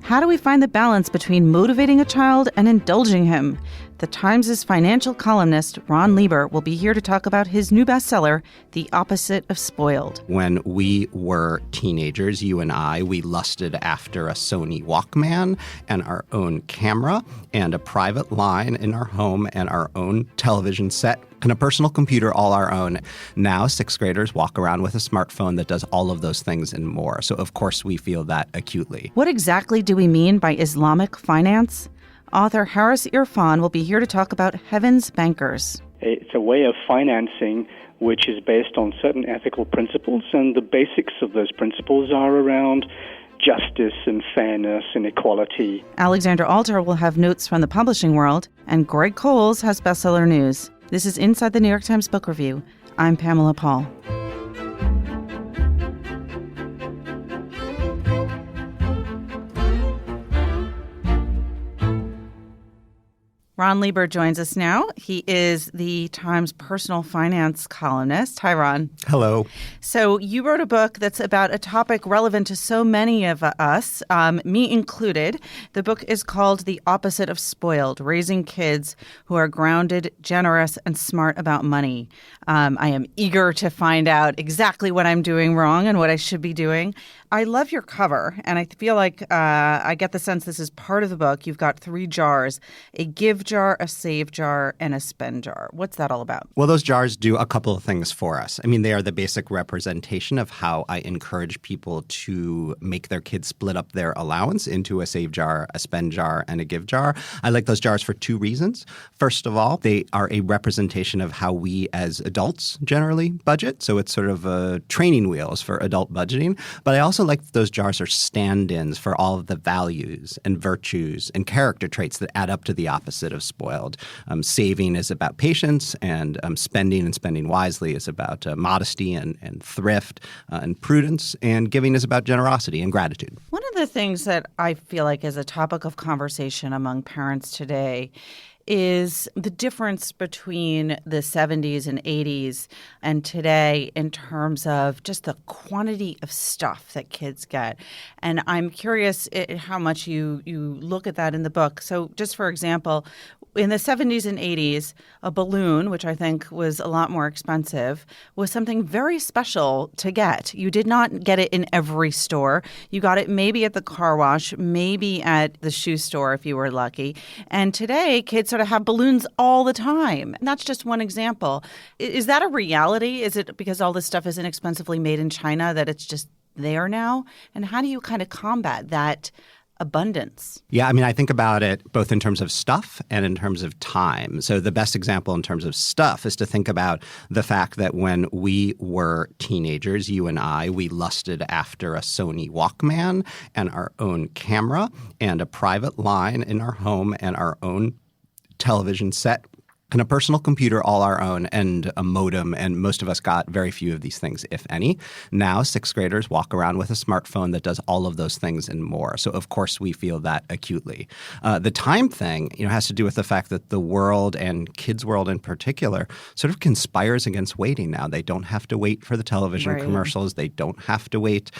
How do we find the balance between motivating a child and indulging him? The Times' financial columnist, Ron Lieber, will be here to talk about his new bestseller, The Opposite of Spoiled. When we were teenagers, you and I, we lusted after a Sony Walkman and our own camera and a private line in our home and our own television set and a personal computer all our own. Now, sixth graders walk around with a smartphone that does all of those things and more. So, of course, we feel that acutely. What exactly do we mean by Islamic finance? Author Harris Irfan will be here to talk about Heaven's Bankers. It's a way of financing which is based on certain ethical principles, and the basics of those principles are around justice and fairness and equality. Alexandra Alter will have notes from the publishing world, and Greg Cowles has bestseller news. This is Inside the New York Times Book Review. I'm Pamela Paul. Ron Lieber joins us now. He is the Times personal finance columnist. Hi, Ron. Hello. So you wrote a book that's about a topic relevant to so many of us, me included. The book is called The Opposite of Spoiled, Raising Kids Who Are Grounded, Generous, and Smart About Money. I am eager to find out exactly what I'm doing wrong and what I should be doing. I love your cover, and I feel like I get the sense this is part of the book. You've got 3 jars, a give jar, a save jar, and a spend jar. What's that all about? Well, those jars do a couple of things for us. I mean, they are the basic representation of how I encourage people to make their kids split up their allowance into a save jar, a spend jar, and a give jar. I like those jars for 2 reasons. First of all, they are a representation of how we as adults generally budget. So it's sort of training wheels for adult budgeting. But I also like that those jars are stand-ins for all of the values and virtues and character traits that add up to the opposite of spoiled. Saving is about patience, and spending wisely is about modesty and thrift and prudence, and giving is about generosity and gratitude. One of the things that I feel like is a topic of conversation among parents today is the difference between the 70s and 80s and today in terms of just the quantity of stuff that kids get. And I'm curious how much you look at that in the book. So just for example, in the 70s and 80s, a balloon, which I think was a lot more expensive, was something very special to get. You did not get it in every store. You got it maybe at the car wash, maybe at the shoe store if you were lucky. And today, kids sort of have balloons all the time. And that's just one example. Is that a reality? Is it because all this stuff is inexpensively made in China that it's just there now? And how do you kind of combat that abundance? Yeah, I mean, I think about it both in terms of stuff and in terms of time. So the best example in terms of stuff is to think about the fact that when we were teenagers, you and I, we lusted after a Sony Walkman and our own camera and a private line in our home and our own television set and a personal computer all our own and a modem, and most of us got very few of these things, if any. Now, sixth graders walk around with a smartphone that does all of those things and more. So, of course, we feel that acutely. The time thing, has to do with the fact that the world, and kids' world in particular, sort of conspires against waiting now. They don't have to wait for the television commercials. They don't have to wait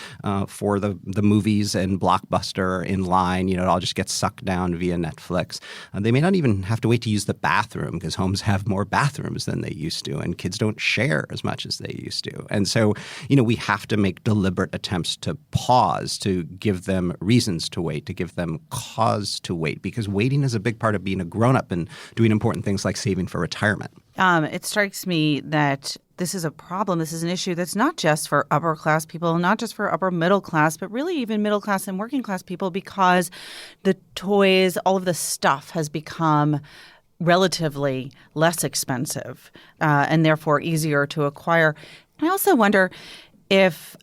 for the movies and Blockbuster in line. It all just gets sucked down via Netflix. They may not even have to wait to use the bathroom because homes have more bathrooms than they used to, and kids don't share as much as they used to. And so, we have to make deliberate attempts to pause, to give them reasons to wait, to give them cause to wait, because waiting is a big part of being a grown-up and doing important things like saving for retirement. It strikes me that this is a problem. This is an issue that's not just for upper class people, not just for upper middle class, but really even middle class and working class people, because the toys, all of the stuff has become relatively less expensive and therefore easier to acquire. I also wonder if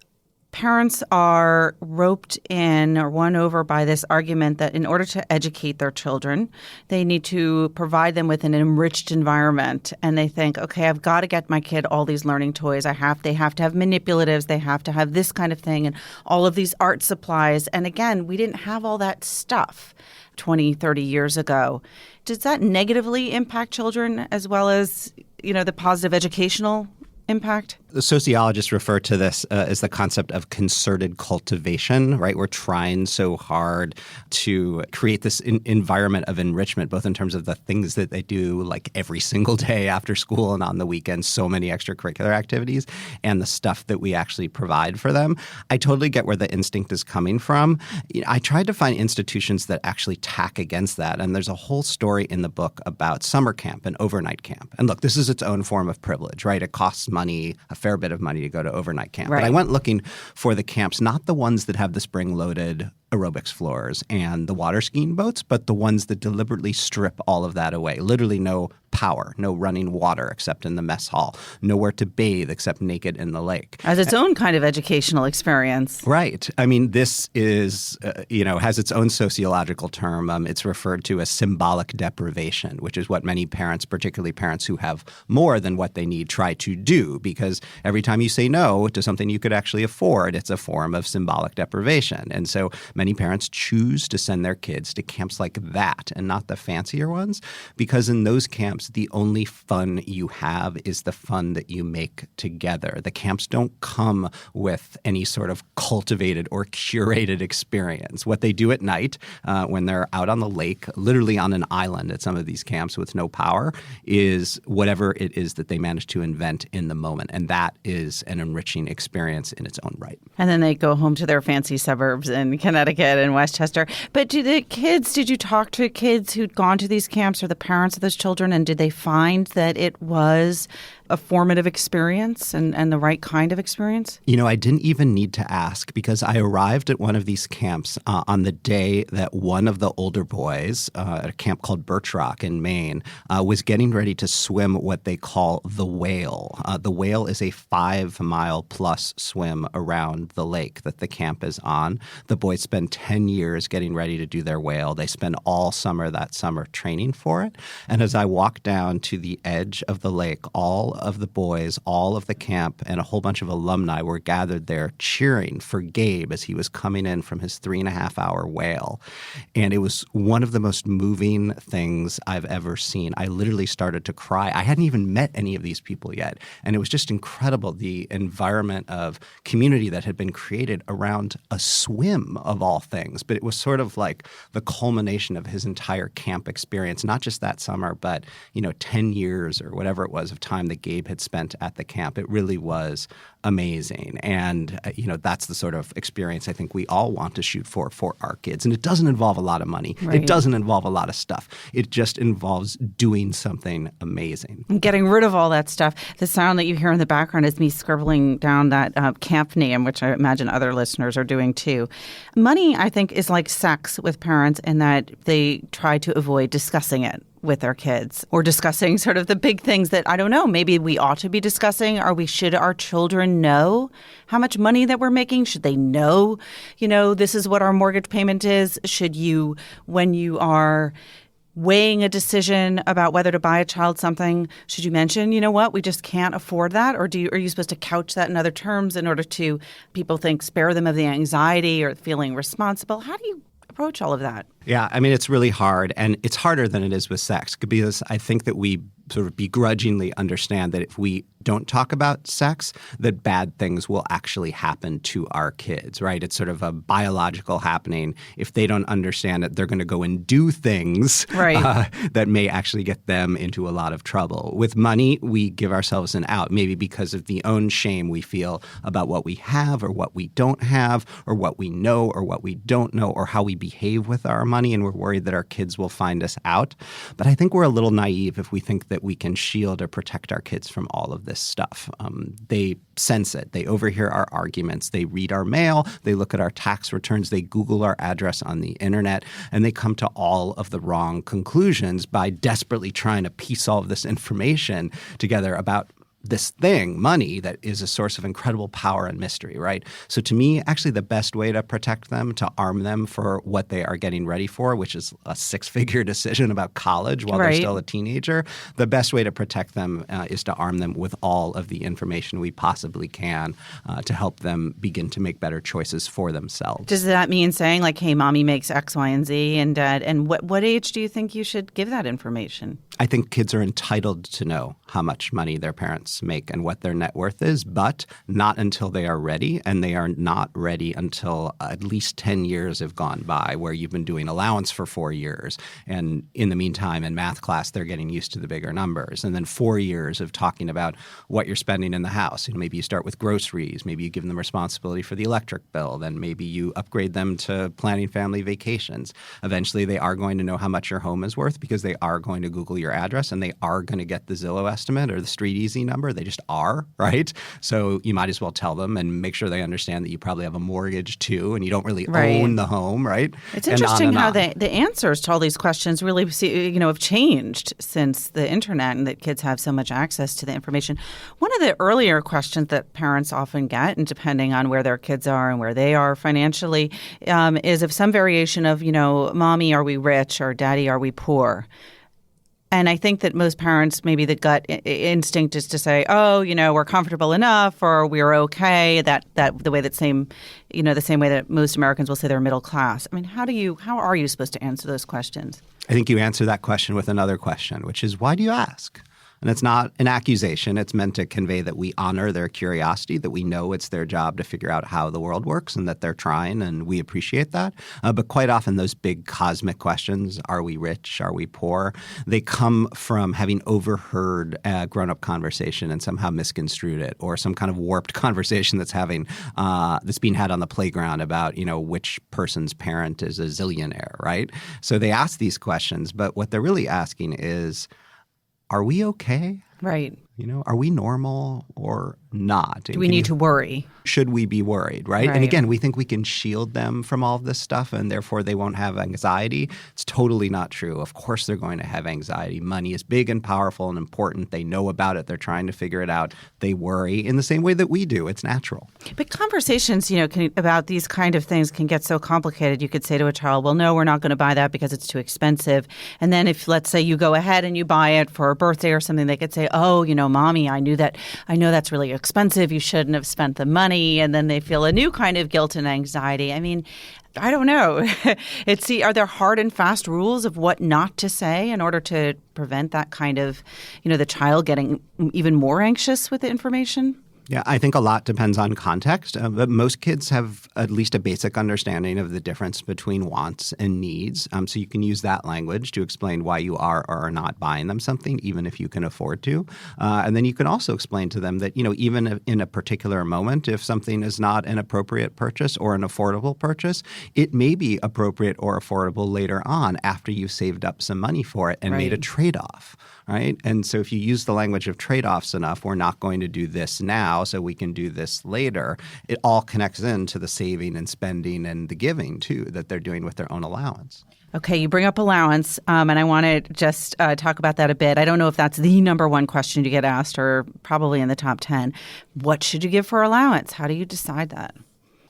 parents are roped in or won over by this argument that in order to educate their children, they need to provide them with an enriched environment. And they think, okay, I've got to get my kid all these learning toys. They have to have manipulatives. They have to have this kind of thing and all of these art supplies. And again, we didn't have all that stuff 20, 30 years ago. Does that negatively impact children as well as, the positive educational impact? The sociologists refer to this as the concept of concerted cultivation, right? We're trying so hard to create this environment of enrichment, both in terms of the things that they do like every single day after school and on the weekends, so many extracurricular activities, and the stuff that we actually provide for them. I totally get where the instinct is coming from. I tried to find institutions that actually tack against that, and there's a whole story in the book about summer camp and overnight camp. And look, this is its own form of privilege, right? It costs money, a fair bit of money to go to overnight camp. Right. But I went looking for the camps, not the ones that have the spring-loaded aerobics floors and the water skiing boats, but the ones that deliberately strip all of that away. Literally no power, no running water except in the mess hall, nowhere to bathe except naked in the lake. As its own kind of educational experience. Right. I mean, this is, has its own sociological term. It's referred to as symbolic deprivation, which is what many parents, particularly parents who have more than what they need, try to do. Because every time you say no to something you could actually afford, it's a form of symbolic deprivation. And so many parents choose to send their kids to camps like that and not the fancier ones, because in those camps, the only fun you have is the fun that you make together. The camps don't come with any sort of cultivated or curated experience. What they do at night when they're out on the lake, literally on an island at some of these camps with no power, is whatever it is that they manage to invent in the moment. And that is an enriching experience in its own right. And then they go home to their fancy suburbs in Connecticut and Westchester. But did you talk to kids who'd gone to these camps or the parents of those children, and did they find that it was a formative experience and the right kind of experience? I didn't even need to ask, because I arrived at one of these camps on the day that one of the older boys at a camp called Birch Rock in Maine was getting ready to swim what they call the whale. The whale is a 5-mile-plus swim around the lake that the camp is on. The boys spend 10 years getting ready to do their whale. They spend all summer that summer training for it. And as I walked down to the edge of the lake, all of the boys, all of the camp, and a whole bunch of alumni were gathered there cheering for Gabe as he was coming in from his 3.5-hour whale. And it was one of the most moving things I've ever seen. I literally started to cry. I hadn't even met any of these people yet. And it was just incredible, the environment of community that had been created around a swim of all things. But it was sort of like the culmination of his entire camp experience, not just that summer, but, 10 years or whatever it was of time that Gabe had spent at the camp. It really was amazing. And, that's the sort of experience I think we all want to shoot for our kids. And it doesn't involve a lot of money. Right. It doesn't involve a lot of stuff. It just involves doing something amazing. And getting rid of all that stuff. The sound that you hear in the background is me scribbling down that camp name, which I imagine other listeners are doing too. Money, I think, is like sex with parents in that they try to avoid discussing it with their kids, or discussing sort of the big things that, I don't know, maybe we ought to be discussing. Should our children know how much money that we're making? Should they know, this is what our mortgage payment is? Should you, when you are weighing a decision about whether to buy a child something, should you mention, we just can't afford that? Or are you supposed to couch that in other terms in order to, people think, spare them of the anxiety or feeling responsible? How do you approach all of that? Yeah, I mean, it's really hard, and it's harder than it is with sex, because I think that we sort of begrudgingly understand that if we don't talk about sex, that bad things will actually happen to our kids, right? It's sort of a biological happening. If they don't understand it, they're going to go and do things right. That may actually get them into a lot of trouble. With money, we give ourselves an out, maybe because of the own shame we feel about what we have or what we don't have, or what we know or what we don't know, or how we behave with our money, and we're worried that our kids will find us out. But I think we're a little naive if we think that we can shield or protect our kids from all of this stuff. They sense it. They overhear our arguments. They read our mail. They look at our tax returns. They Google our address on the internet, and they come to all of the wrong conclusions by desperately trying to piece all of this information together about this thing, money, that is a source of incredible power and mystery, right? So to me, actually the best way to protect them, to arm them for what they are getting ready for, which is a 6-figure decision about college while they're still a teenager, the best way to protect them is to arm them with all of the information we possibly can to help them begin to make better choices for themselves. Does that mean saying like, hey, mommy makes X, Y, and Z, and dad, and what age do you think you should give that information? I think kids are entitled to know how much money their parents make and what their net worth is, but not until they are ready. And they are not ready until at least 10 years have gone by where you've been doing allowance for 4 years. And in the meantime, in math class, they're getting used to the bigger numbers. And then 4 years of talking about what you're spending in the house. Maybe you start with groceries. Maybe you give them responsibility for the electric bill. Then maybe you upgrade them to planning family vacations. Eventually, they are going to know how much your home is worth because they are going to Google your address and they are going to get the Zillow estimate or the Street Easy number. They just are, right? So you might as well tell them and make sure they understand that you probably have a mortgage too and you don't really own the home, right? It's interesting how the answers to all these questions really have changed since the internet and that kids have so much access to the information. One of the earlier questions that parents often get, and depending on where their kids are and where they are financially, is of some variation of, Mommy, are we rich? Or Daddy, are we poor? And I think that most parents, maybe the gut instinct is to say, oh, we're comfortable enough or we're okay. The same way that most Americans will say they're middle class. I mean, how are you supposed to answer those questions? I think you answer that question with another question, which is, why do you ask? And it's not an accusation. It's meant to convey that we honor their curiosity, that we know it's their job to figure out how the world works and that they're trying, and we appreciate that. But quite often those big cosmic questions, are we rich, are we poor, they come from having overheard a grown-up conversation and somehow misconstrued it, or some kind of warped conversation that's being had on the playground about, which person's parent is a zillionaire, right? So they ask these questions, but what they're really asking is, are we okay? Right. Are we normal or not? Do we need to worry? Should we be worried, right? And again, we think we can shield them from all of this stuff and therefore they won't have anxiety. It's totally not true. Of course they're going to have anxiety. Money is big and powerful and important. They know about it. They're trying to figure it out. They worry in the same way that we do. It's natural. But conversations, about these kind of things can get so complicated. You could say to a child, well, no, we're not going to buy that because it's too expensive. And then if, let's say, you go ahead and you buy it for a birthday or something, they could say, oh, Mommy, I know that's really expensive. You shouldn't have spent the money. And then they feel a new kind of guilt and anxiety. I mean, I don't know. Are there hard and fast rules of what not to say in order to prevent that kind of, the child getting even more anxious with the information? Yeah, I think a lot depends on context, but most kids have at least a basic understanding of the difference between wants and needs. So you can use that language to explain why you are or are not buying them something, even if you can afford to. And then you can also explain to them that, even in a particular moment, if something is not an appropriate purchase or an affordable purchase, it may be appropriate or affordable later on after you've saved up some money for it and made a trade-off, right? And so if you use the language of trade-offs enough, we're not going to do this now, so we can do this later. It all connects into the saving and spending and the giving, too, that they're doing with their own allowance. Okay, you bring up allowance, and I want to just talk about that a bit. I don't know if that's the number one question you get asked or probably in the top 10. What should you give for allowance? How do you decide that?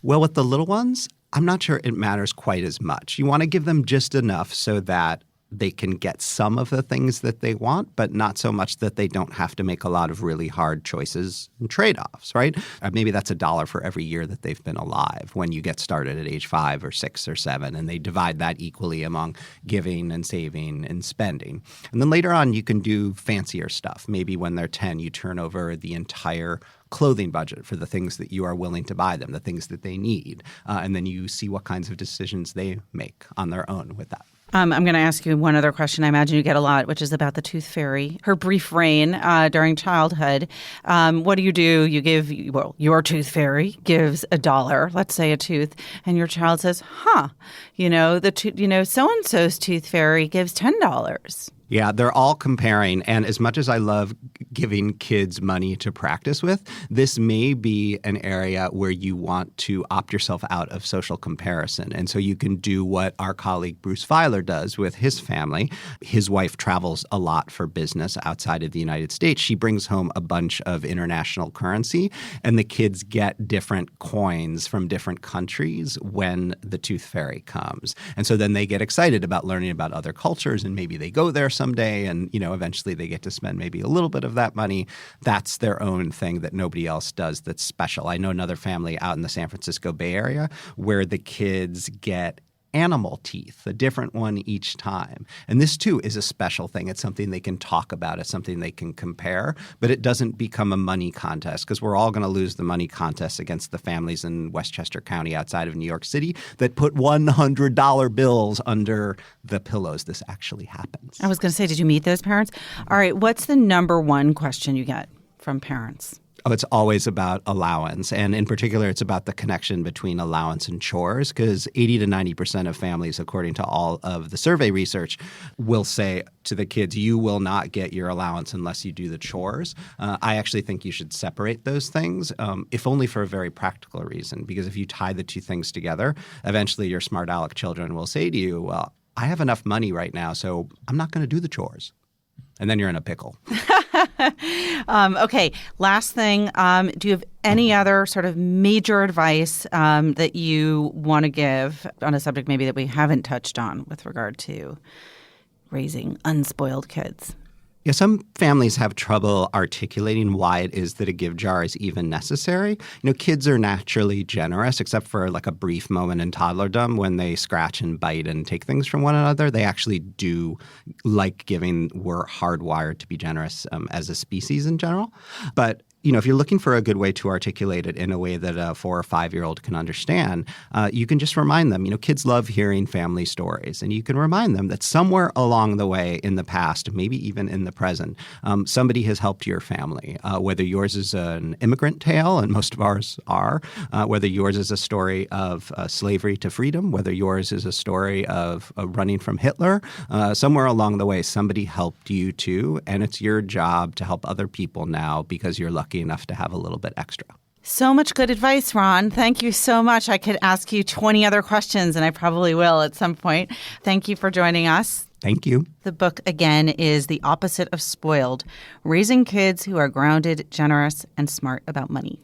Well, with the little ones, I'm not sure it matters quite as much. You want to give them just enough so that they can get some of the things that they want, but not so much that they don't have to make a lot of really hard choices and trade-offs, right? Maybe that's $1 for every year that they've been alive when you get started at age 5 or 6 or 7, and they divide that equally among giving and saving and spending. And then later on, you can do fancier stuff. Maybe when they're 10, you turn over the entire clothing budget for the things that you are willing to buy them, the things that they need. And then you see what kinds of decisions they make on their own with that. I'm going to ask you one other question I imagine you get a lot, which is about the tooth fairy, her brief reign during childhood. What do? You give, your tooth fairy gives $1, let's say a tooth, and your child says, so-and-so's tooth fairy gives $10. Yeah, they're all comparing. And as much as I love giving kids money to practice with, this may be an area where you want to opt yourself out of social comparison. And so you can do what our colleague Bruce Feiler does with his family. His wife travels a lot for business outside of the United States. She brings home a bunch of international currency, and the kids get different coins from different countries when the tooth fairy comes. And so then they get excited about learning about other cultures, and maybe they go there someday and, eventually they get to spend maybe a little bit of that money. That's their own thing that nobody else does that's special. I know another family out in the San Francisco Bay Area where the kids get animal teeth, a different one each time. And this, too, is a special thing. It's something they can talk about. It's something they can compare. But it doesn't become a money contest because we're all going to lose the money contest against the families in Westchester County outside of New York City that put $100 bills under the pillows. This actually happens. I was going to say, did you meet those parents? All right. What's the number one question you get from parents? Oh, it's always about allowance. And in particular, it's about the connection between allowance and chores because 80 to 90% of families, according to all of the survey research, will say to the kids, you will not get your allowance unless you do the chores. I actually think you should separate those things, if only for a very practical reason, because if you tie the two things together, eventually your smart aleck children will say to you, well, I have enough money right now, so I'm not going to do the chores. And then you're in a pickle. Okay. Last thing. Do you have any other sort of major advice that you want to give on a subject maybe that we haven't touched on with regard to raising unspoiled kids? Yeah, some families have trouble articulating why it is that a give jar is even necessary. Kids are naturally generous, except for like a brief moment in toddlerdom when they scratch and bite and take things from one another. They actually do like giving. We're hardwired to be generous as a species in general. But if you're looking for a good way to articulate it in a way that a 4 or 5-year-old can understand, you can just remind them, kids love hearing family stories. And you can remind them that somewhere along the way in the past, maybe even in the present, somebody has helped your family, whether yours is an immigrant tale, and most of ours are, whether yours is a story of slavery to freedom, whether yours is a story of running from Hitler. Somewhere along the way, somebody helped you too. And it's your job to help other people now because you're lucky enough to have a little bit extra. So much good advice, Ron. Thank you so much. I could ask you 20 other questions, and I probably will at some point. Thank you for joining us. Thank you. The book, again, is The Opposite of Spoiled: Raising Kids Who Are Grounded, Generous, and Smart About Money.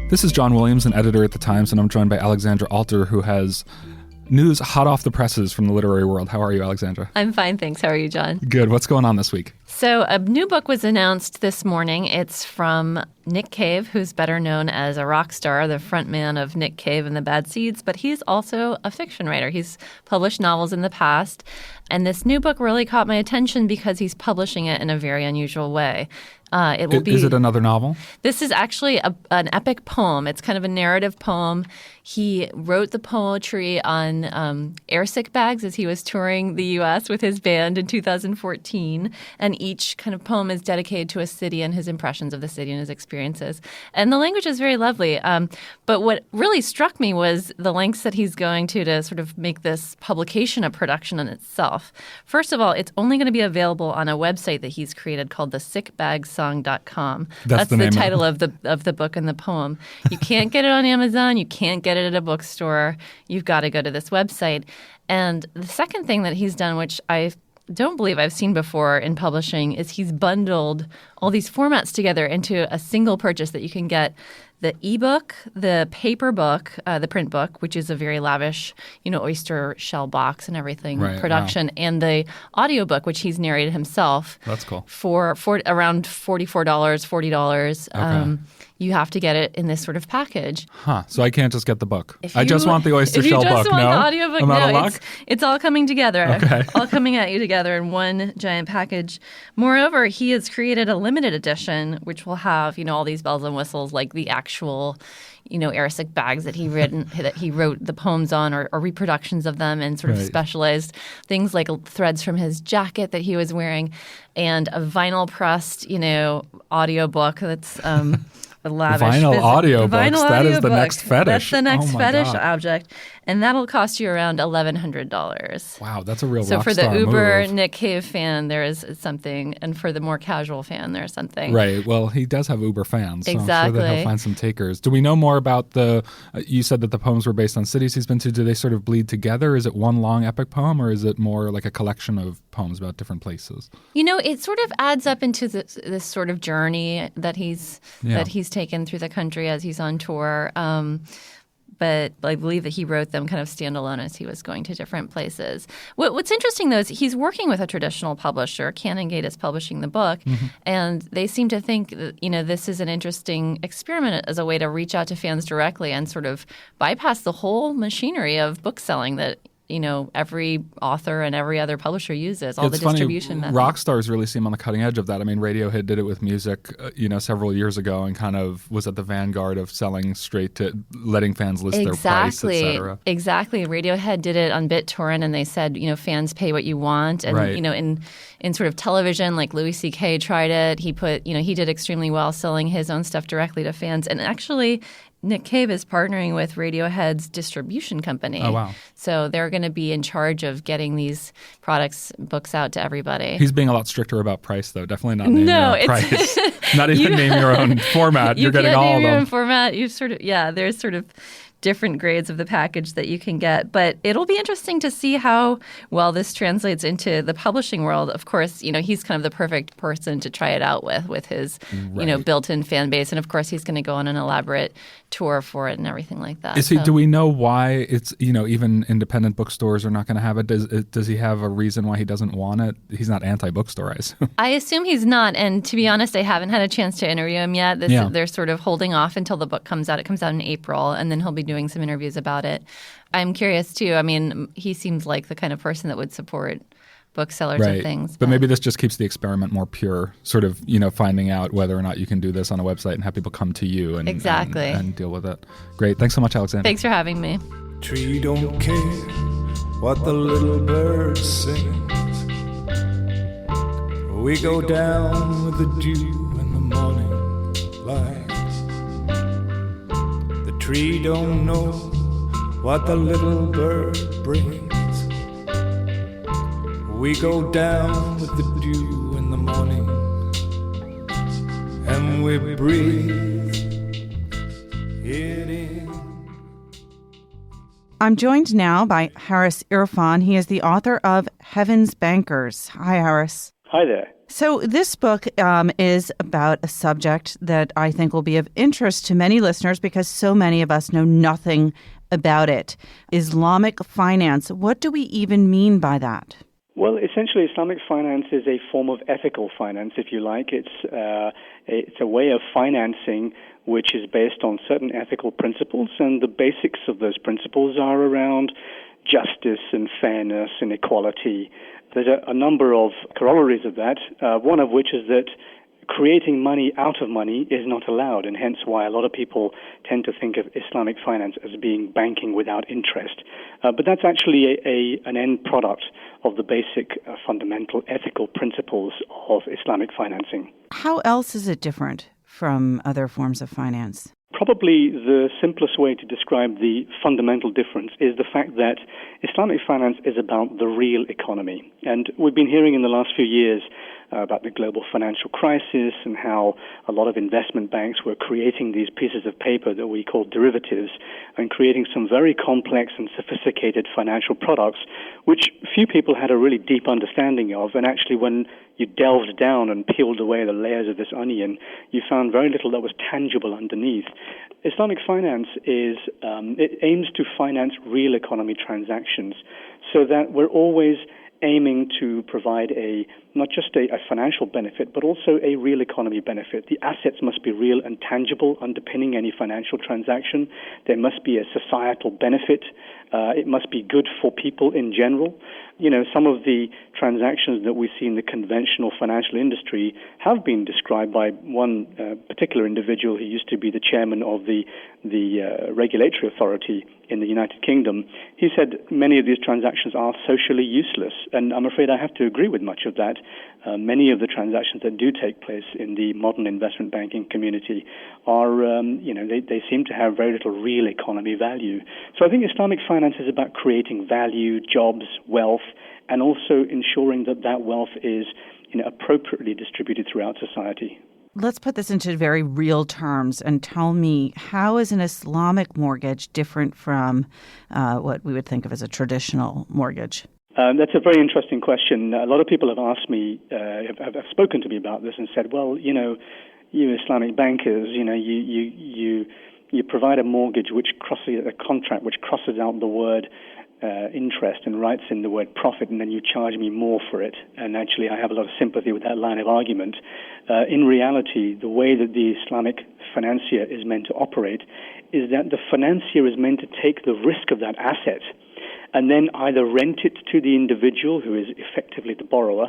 This is John Williams, an editor at The Times, and I'm joined by Alexandra Alter, who has news hot off the presses from the literary world. How are you, Alexandra? I'm fine, thanks. How are you, John? Good. What's going on this week? So a new book was announced this morning. It's from Nick Cave, who's better known as a rock star, the frontman of Nick Cave and the Bad Seeds, but he's also a fiction writer. He's published novels in the past, and this new book really caught my attention because he's publishing it in a very unusual way. Is it another novel? This is actually an epic poem. It's kind of a narrative poem. He wrote the poetry on airsick bags as he was touring the U.S. with his band in 2014. And each kind of poem is dedicated to a city and his impressions of the city and his experiences. And the language is very lovely. But what really struck me was the lengths that he's going to sort of make this publication a production in itself. First of all, it's only going to be available on a website that he's created called thesickbagsong.com. That's the title of the book and the poem. You can't get it on Amazon. You can't get it at a bookstore. You've got to go to this website. And the second thing that he's done, which I don't believe I've seen before in publishing, is he's bundled all these formats together into a single purchase that you can get the ebook, the paper book, the print book, which is a very lavish, oyster shell box and everything production, and the audiobook, which he's narrated himself. That's cool. For around $44, $40. Okay. You have to get it in this sort of package. So I can't just get the book. I just want the oyster shell book. If you just want the audiobook, I'm out of luck? It's all coming together. Okay. All coming at you together in one giant package. Moreover, he has created a limited edition, which will have, all these bells and whistles, like the actual, airsick bags that he wrote the poems on, or reproductions of them, and sort of specialized things like threads from his jacket that he was wearing, and a vinyl pressed, audiobook that's lavish. Vinyl audiobooks. That is the next fetish. That's the next fetish object. And that'll cost you around $1,100. Wow, that's a real So rock for the star uber move. Nick Cave fan, there is something. And for the more casual fan, there's something. Right. Well, he does have uber fans. So exactly. I'm sure that he'll find some takers. Do we know more about you said that the poems were based on cities he's been to. Do they sort of bleed together? Is it one long epic poem, or is it more like a collection of poems about different places? It sort of adds up into this sort of journey that he's taken through the country as he's on tour. but I believe that he wrote them kind of standalone as he was going to different places. What's interesting, though, is he's working with a traditional publisher. Canongate is publishing the book, and they seem to think that, this is an interesting experiment as a way to reach out to fans directly and sort of bypass the whole machinery of book selling that every author and every other publisher uses, all it's the distribution funny, methods. Rock stars really seem on the cutting edge of that. I mean, Radiohead did it with music, several years ago and kind of was at the vanguard of selling straight to letting fans list their price, et cetera. Exactly. Radiohead did it on BitTorrent, and they said, fans pay what you want. And, right. In sort of television, like Louis C.K. tried it. He did extremely well selling his own stuff directly to fans. And actually, Nick Cave is partnering with Radiohead's distribution company. Oh, wow. So they're going to be in charge of getting these books out to everybody. He's being a lot stricter about price, though. Definitely not naming your own price. Not even name your own format. You're getting all of them. You can't name your own format. There's sort of different grades of the package that you can get. But it'll be interesting to see how well this translates into the publishing world. Of course, he's kind of the perfect person to try it out with his, right. Built-in fan base. And of course, he's going to go on an elaborate tour for it and everything like that. Do we know why it's, even independent bookstores are not going to have it? Does he have a reason why he doesn't want it? He's not anti-bookstore, I assume. I assume he's not. And to be honest, I haven't had a chance to interview him yet. They're sort of holding off until the book comes out. It comes out in April, and then he'll be doing some interviews about it. I'm curious, too. I mean, he seems like the kind of person that would support booksellers right. and things. But maybe this just keeps the experiment more pure, sort of, finding out whether or not you can do this on a website and have people come to you and, exactly. and deal with it. Great. Thanks so much, Alexandra. Thanks for having me. Tree don't care what the little bird sings. We go down with the dew in the morning light. The tree don't know what the little bird brings. We go down with the dew in the morning, and we breathe it in. I'm joined now by Harris Irfan. He is the author of Heaven's Bankers. Hi, Harris. Hi there. So this book is about a subject that I think will be of interest to many listeners because so many of us know nothing about it. Islamic finance. What do we even mean by that? Well, essentially, Islamic finance is a form of ethical finance, if you like. It's a way of financing which is based on certain ethical principles, and the basics of those principles are around justice and fairness and equality. There's a number of corollaries of that, one of which is that creating money out of money is not allowed, and hence why a lot of people tend to think of Islamic finance as being banking without interest. But that's actually an end product of the basic fundamental ethical principles of Islamic financing. How else is it different from other forms of finance? Probably the simplest way to describe the fundamental difference is the fact that Islamic finance is about the real economy. And we've been hearing in the last few years about the global financial crisis and how a lot of investment banks were creating these pieces of paper that we call derivatives and creating some very complex and sophisticated financial products, which few people had a really deep understanding of. And actually, when you delved down and peeled away the layers of this onion, you found very little that was tangible underneath. Islamic finance it aims to finance real economy transactions so that we're always aiming to provide not just a financial benefit, but also a real economy benefit. The assets must be real and tangible underpinning any financial transaction. There must be a societal benefit. It must be good for people in general. Some of the transactions that we see in the conventional financial industry have been described by one particular individual who used to be the chairman of the regulatory authority in the United Kingdom. He said many of these transactions are socially useless, and I'm afraid I have to agree with much of that. Many of the transactions that do take place in the modern investment banking community are, they seem to have very little real economy value. So I think Islamic finance is about creating value, jobs, wealth, and also ensuring that wealth is appropriately distributed throughout society. Let's put this into very real terms and tell me, how is an Islamic mortgage different from what we would think of as a traditional mortgage? That's a very interesting question. A lot of people have asked me, have spoken to me about this and said, well, you Islamic bankers, you you provide a mortgage a contract which crosses out the word interest and writes in the word profit, and then you charge me more for it. And actually, I have a lot of sympathy with that line of argument. In reality, the way that the Islamic financier is meant to operate is that the financier is meant to take the risk of that asset and then either rent it to the individual, who is effectively the borrower,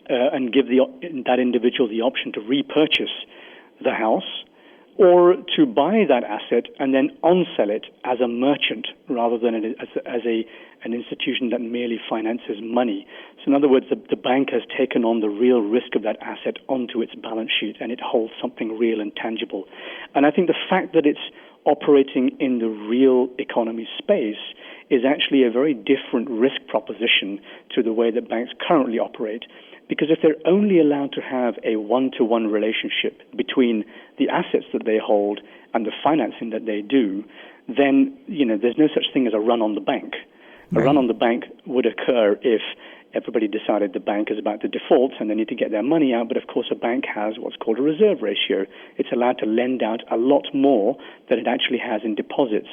and give that individual the option to repurchase the house, or to buy that asset and then on-sell it as a merchant rather than as an institution that merely finances money. So in other words, the bank has taken on the real risk of that asset onto its balance sheet, and it holds something real and tangible. And I think the fact that it's operating in the real economy space is actually a very different risk proposition to the way that banks currently operate. Because if they're only allowed to have a one-to-one relationship between the assets that they hold and the financing that they do, then, there's no such thing as a run on the bank. A run on the bank would occur if everybody decided the bank is about to default and they need to get their money out. But of course, a bank has what's called a reserve ratio. It's allowed to lend out a lot more than it actually has in deposits.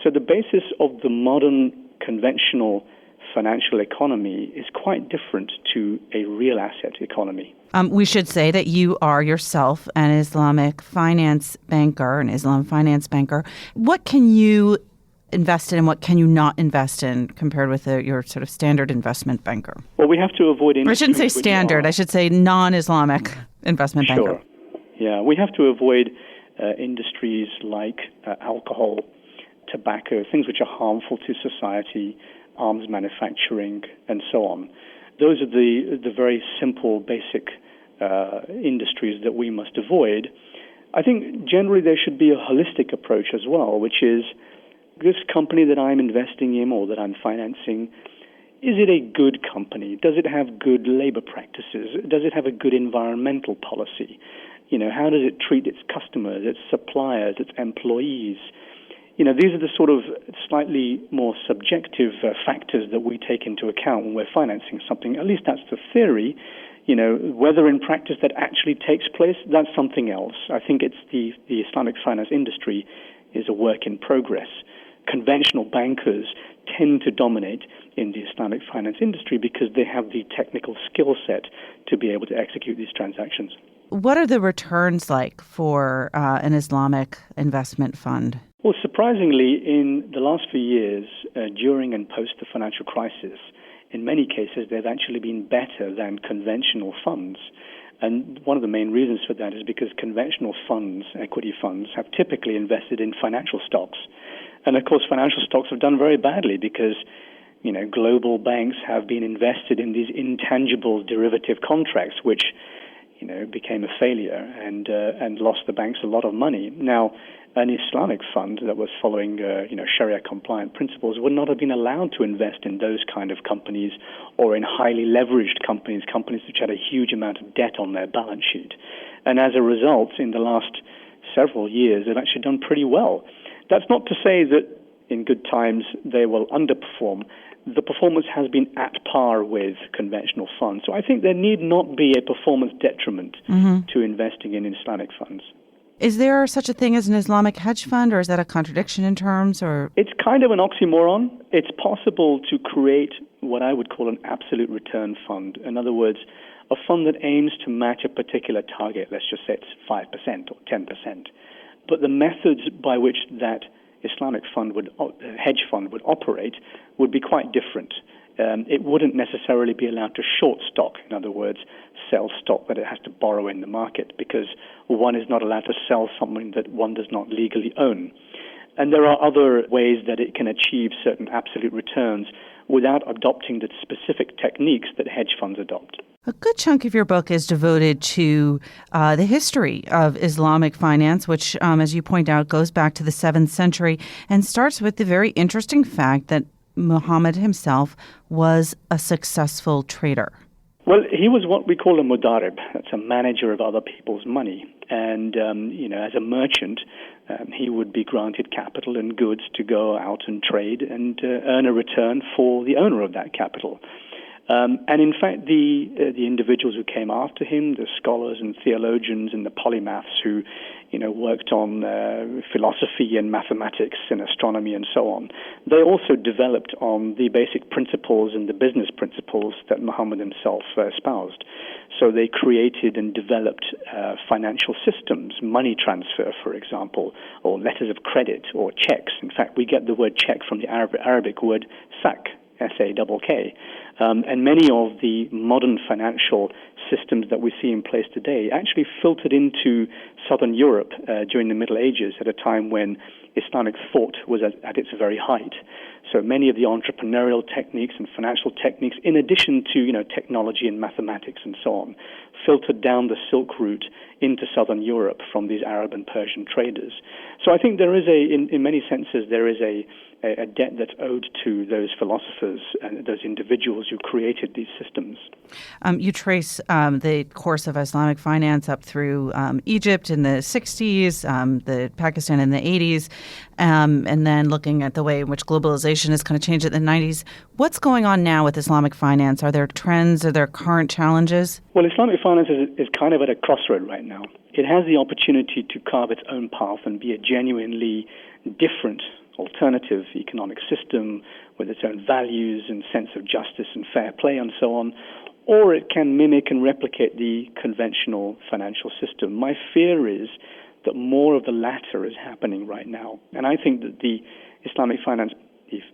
So the basis of the modern conventional financial economy is quite different to a real asset economy. We should say that you are yourself an Islamic finance banker, an Islam finance banker. What can you invest in and what can you not invest in compared with your sort of standard investment banker? Well, we have to avoid industries. I shouldn't say standard. I should say non-Islamic investment banker. Sure. Yeah, we have to avoid industries like alcohol, tobacco, things which are harmful to society, arms manufacturing, and so on. Those are the very simple, basic industries that we must avoid. I think generally there should be a holistic approach as well, which is this company that I'm investing in or that I'm financing, is it a good company? Does it have good labor practices? Does it have a good environmental policy? How does it treat its customers, its suppliers, its employees? These are the sort of slightly more subjective factors that we take into account when we're financing something. At least that's the theory. Whether in practice that actually takes place, that's something else. I think it's the Islamic finance industry is a work in progress. Conventional bankers tend to dominate in the Islamic finance industry because they have the technical skill set to be able to execute these transactions. What are the returns like for an Islamic investment fund? Well, surprisingly, in the last few years, during and post the financial crisis, in many cases, they've actually been better than conventional funds. And one of the main reasons for that is because conventional funds, equity funds, have typically invested in financial stocks. And of course, financial stocks have done very badly because, global banks have been invested in these intangible derivative contracts, which, became a failure and lost the banks a lot of money. Now, an Islamic fund that was following, Sharia-compliant principles would not have been allowed to invest in those kind of companies or in highly leveraged companies which had a huge amount of debt on their balance sheet. And as a result, in the last several years, they've actually done pretty well. That's not to say that in good times they will underperform. The performance has been at par with conventional funds. So I think there need not be a performance detriment to investing in Islamic funds. Is there such a thing as an Islamic hedge fund, or is that a contradiction in terms? Or it's kind of an oxymoron. It's possible to create what I would call an absolute return fund. In other words, a fund that aims to match a particular target. Let's just say it's 5% or 10%. But the methods by which that Islamic hedge fund would operate would be quite different. It wouldn't necessarily be allowed to short stock, in other words, sell stock that it has to borrow in the market, because one is not allowed to sell something that one does not legally own. And there are other ways that it can achieve certain absolute returns without adopting the specific techniques that hedge funds adopt. A good chunk of your book is devoted to the history of Islamic finance, which, as you point out, goes back to the 7th century and starts with the very interesting fact that Muhammad himself was a successful trader. Well, he was what we call a mudarib. That's a manager of other people's money. And, as a merchant, he would be granted capital and goods to go out and trade and earn a return for the owner of that capital. And in fact, the individuals who came after him, the scholars and theologians and the polymaths who, worked on philosophy and mathematics and astronomy and so on, they also developed on the basic principles and the business principles that Muhammad himself espoused. So they created and developed financincial systems, money transfer, for example, or letters of credit or checks. In fact, we get the word check from the Arabic word sak, S-A-K-K. And many of the modern financial systems that we see in place today actually filtered into southern Europe during the Middle Ages at a time when Islamic thought was at its very height. So many of the entrepreneurial techniques and financial techniques, in addition to technology and mathematics and so on, filtered down the Silk Route into southern Europe from these Arab and Persian traders. So I think there is in many senses, there is a debt that's owed to those philosophers and those individuals who created these systems. You trace the course of Islamic finance up through Egypt in the 60s, the Pakistan in the 80s, and then looking at the way in which globalization has kind of changed in the 90s. What's going on now with Islamic finance? Are there trends? Are there current challenges? Well, Islamic finance is kind of at a crossroad right now. It has the opportunity to carve its own path and be a genuinely different alternative economic system with its own values and sense of justice and fair play and so on, or it can mimic and replicate the conventional financial system. My fear is that more of the latter is happening right now. And I think that the Islamic finance,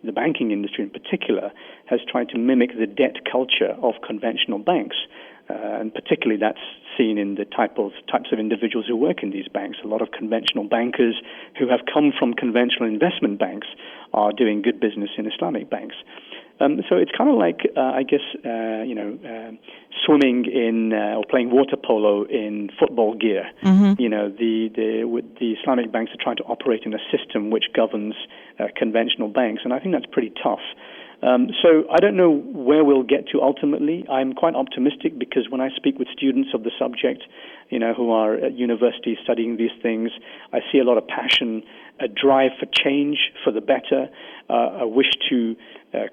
the banking industry in particular, has tried to mimic the debt culture of conventional banks. And particularly that's seen in the types of individuals who work in these banks. A lot of conventional bankers who have come from conventional investment banks are doing good business in Islamic banks. So it's kind of like, swimming in or playing water polo in football gear. Mm-hmm. The Islamic banks are trying to operate in a system which governs conventional banks, and I think that's pretty tough. So I don't know where we'll get to ultimately. I'm quite optimistic because when I speak with students of the subject, who are at university studying these things, I see a lot of passion, a drive for change, for the better, a wish to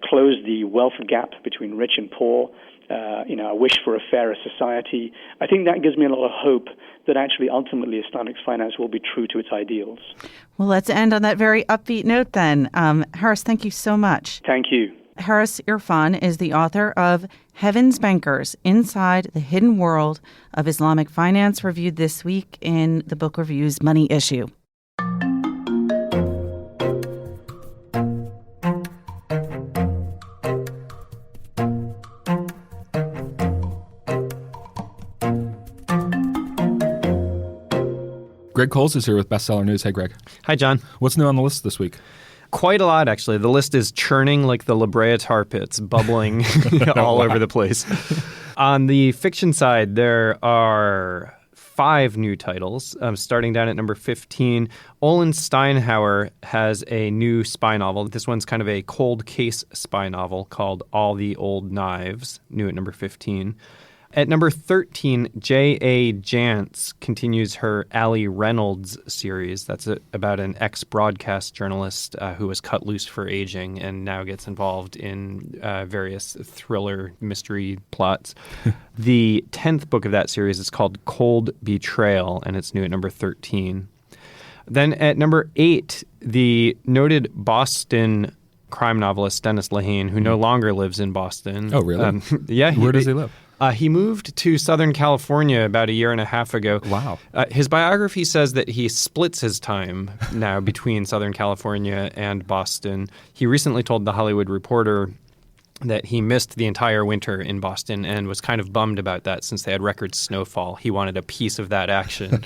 close the wealth gap between rich and poor, a wish for a fairer society. I think that gives me a lot of hope that actually ultimately Islamic finance will be true to its ideals. Well, let's end on that very upbeat note then. Haris, thank you so much. Thank you. Haris Irfan is the author of Heaven's Bankers, Inside the Hidden World of Islamic Finance, reviewed this week in the Book Review's Money Issue. Greg Cowles is here with Bestseller News. Hey, Greg. Hi, John. What's new on the list this week? Quite a lot, actually. The list is churning like the La Brea tar pits, bubbling all over the place. On the fiction side, there are 5 new titles. Starting down at number 15, Olin Steinhauer has a new spy novel. This one's kind of a cold case spy novel called All the Old Knives, new at number 15. At number 13, J.A. Jantz continues her Allie Reynolds series. That's about an ex-broadcast journalist who was cut loose for aging and now gets involved in various thriller mystery plots. The 10th book of that series is called Cold Betrayal, and it's new at number 13. Then at number 8, the noted Boston crime novelist Dennis Lehane, who no longer lives in Boston. Oh, really? Yeah. Where does he live? He moved to Southern California about a year and a half ago. Wow. His biography says that he splits his time now between Southern California and Boston. He recently told The Hollywood Reporter that he missed the entire winter in Boston and was kind of bummed about that since they had record snowfall. He wanted a piece of that action.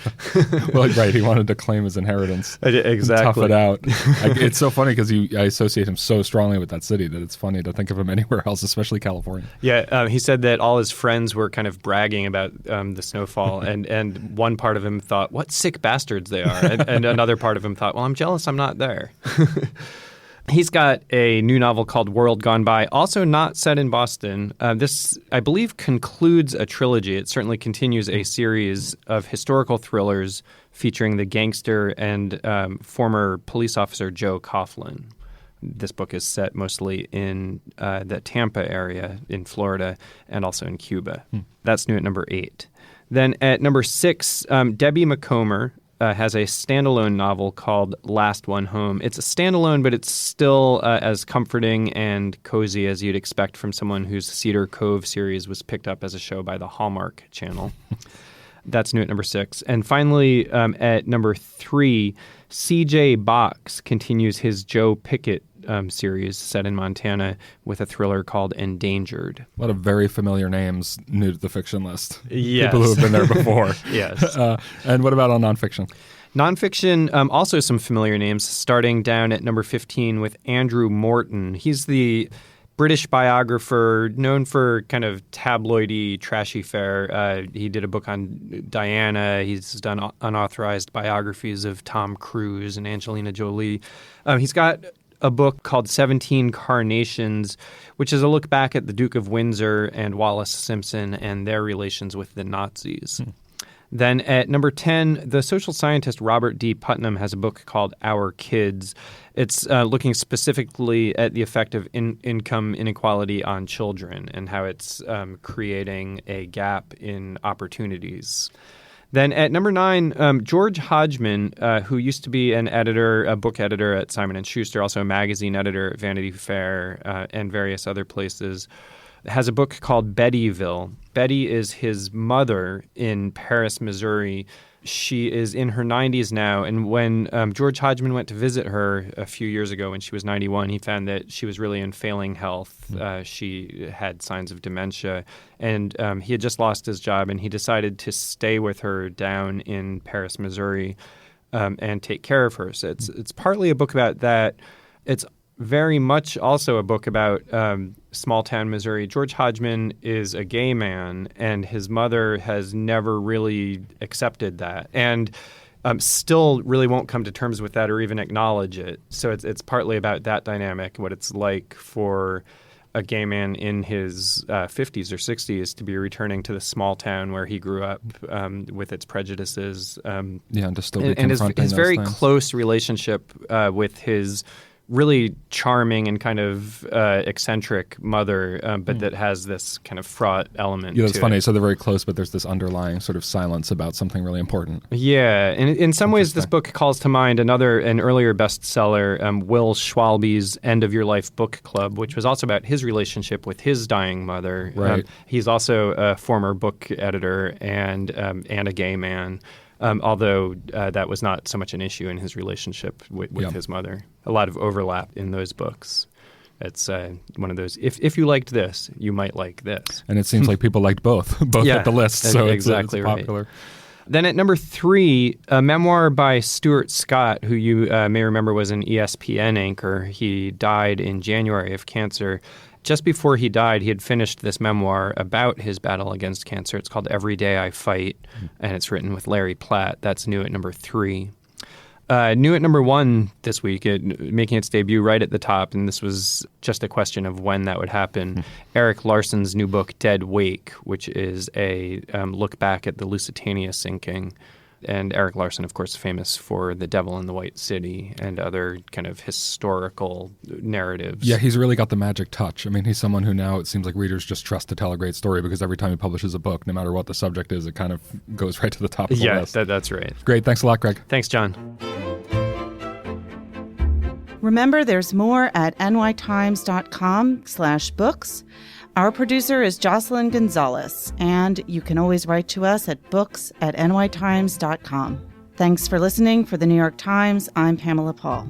Well, right. He wanted to claim his inheritance. Exactly. Tough it out. It's so funny because I associate him so strongly with that city that it's funny to think of him anywhere else, especially California. Yeah. He said that all his friends were kind of bragging about the snowfall. and one part of him thought, what sick bastards they are. And another part of him thought, well, I'm jealous I'm not there. He's got a new novel called World Gone By, also not set in Boston. This, I believe, concludes a trilogy. It certainly continues a series of historical thrillers featuring the gangster and former police officer Joe Coughlin. This book is set mostly in the Tampa area in Florida and also in Cuba. That's new at number 8. Then at number 6, Debbie McComber has a standalone novel called Last One Home. It's a standalone, but it's still as comforting and cozy as you'd expect from someone whose Cedar Cove series was picked up as a show by the Hallmark Channel. That's new at number 6. And finally, at number 3, C.J. Box continues his Joe Pickett series set in Montana with a thriller called Endangered. A lot of very familiar names new to the fiction list. Yes. People who have been there before. Yes. And what about on nonfiction? Nonfiction, also some familiar names, starting down at number 15 with Andrew Morton. He's the British biographer known for kind of tabloidy, trashy fare. He did a book on Diana. He's done unauthorized biographies of Tom Cruise and Angelina Jolie. He's got a book called 17 Carnations, which is a look back at the Duke of Windsor and Wallace Simpson and their relations with the Nazis. Then at number 10, the social scientist Robert D. Putnam has a book called Our Kids. It's looking specifically at the effect of income inequality on children and how it's creating a gap in opportunities. Then at number 9, George Hodgman, who used to be an editor, a book editor at Simon & Schuster, also a magazine editor at Vanity Fair and various other places, has a book called Bettyville. Betty is his mother in Paris, Missouri. She is in her 90s now, and when George Hodgman went to visit her a few years ago when she was 91, he found that she was really in failing health. She had signs of dementia, and he had just lost his job, and he decided to stay with her down in Paris, Missouri, and take care of her. So it's partly a book about that. It's very much also a book about small-town Missouri. George Hodgman is a gay man, and his mother has never really accepted that, and still really won't come to terms with that or even acknowledge it. So it's partly about that dynamic, what it's like for a gay man in his 50s or 60s to be returning to the small town where he grew up with its prejudices. And to still be and confronting his those very things. close relationship with his really charming and kind of eccentric mother, but that has this kind of fraught element to it. Yeah, that's funny. So they're very close, but there's this underlying sort of silence about something really important. Yeah, and in some ways this book calls to mind an earlier bestseller, Will Schwalbe's End of Your Life Book Club, which was also about his relationship with his dying mother. Right. He's also a former book editor and a gay man. Although that was not so much an issue in his relationship with his mother. A lot of overlap in those books. It's one of those, if you liked this, you might like this. And it seems like people liked both at the list, so exactly it's popular. Right. Then at number 3, a memoir by Stuart Scott, who you may remember was an ESPN anchor. He died in January of cancer. Just before he died, he had finished this memoir about his battle against cancer. It's called Every Day I Fight, and it's written with Larry Platt. That's new at number 3. New at number 1 this week, making its debut right at the top, and this was just a question of when that would happen. Eric Larson's new book, Dead Wake, which is a look back at the Lusitania sinking. And Eric Larson, of course, famous for The Devil in the White City and other kind of historical narratives. Yeah, he's really got the magic touch. I mean, he's someone who now it seems like readers just trust to tell a great story because every time he publishes a book, no matter what the subject is, it kind of goes right to the top of the list. Yeah, that's right. Great. Thanks a lot, Greg. Thanks, John. Remember, there's more at nytimes.com/books. Our producer is Jocelyn Gonzalez, and you can always write to us at books@nytimes.com. Thanks for listening. For the New York Times, I'm Pamela Paul.